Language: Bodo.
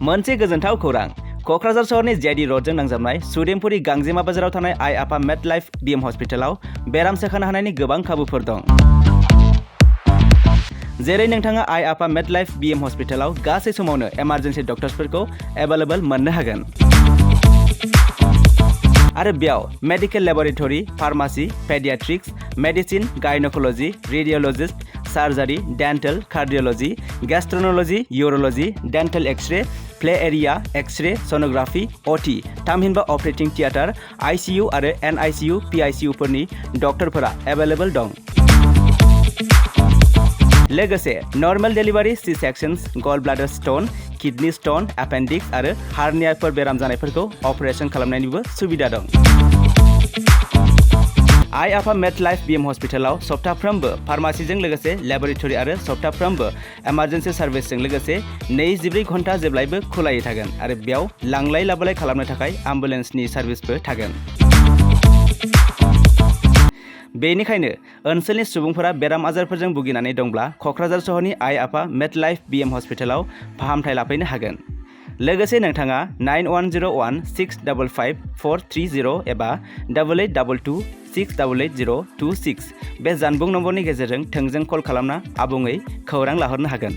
मोनसे गोजोनथाव खौरां क'क्राझार सहरनि जेडी र'डजों नांजाबनाय सुदेमपुरी गांजेमा बाजाराव थानाय आइ आफा मेडलाइफ बिएम हस्पिटालाव बेराम सोखानो हानायनि गोबां खाबुफोर दं। जेरै नोंथाङा आइ आफा मेडलाइफ बिएम हस्पिटालाव गासै समावनो इमारजेन्सि डक्टर्सफोरखौ एभेलेबल मोननो हागोन। आरो बेयाव medical laboratory, pharmacy, paediatrics, medicine, gynaecology, radiologist, surgery, dental, cardiology, gastroenterology, urology, dental x-ray, play area, x-ray, sonography, OT, थामहिनबा ऑपरेटिंग थिएटर, आईसीयू आरो एनआईसीयू, पीआईसीयू फोरनि डक्टरफोरा एभेलेबल दं। लोगोसे normal delivery, C sections, gall bladder stone, kidney stone, appendix आरो हार्नियाफोर बेराम जानायफोरखौ अपारेशन खालामनायनिबो सुबिदा दं। आइ आफा मेडलाइफ बिएम हस्पिटालाव सप्ताफ्रोमबो फार्मासीजों लोगोसे लेबरेटरी आरो सप्ताफ्रोमबो इमारजेन्सि सार्भिसजों लोगोसे 24 घन्टा जेब्लायबो खुलायै थागोन आरो बेयाव लांलाय लाबोलाय खालामनो थाखाय एम्बुलेन्सनि सार्भिसबो थागोन। बेनिखायनो ओनसोलनि सुबुंफोरा बेराम आजारफोरजों भुगिनानै दंब्ला क'क्राझार सहरनि आइ आफा मेडलाइफ बिएम हस्पिटालाव फाहामथाय लाफैनो हागोन। लोगोसे नोंथाङा 9101655430 एबा 8822688026 बे जानबुं नम्बरनि गेजेरजों थोंजों कल खालामना आबुङै खौरां लाहरनो हागोन।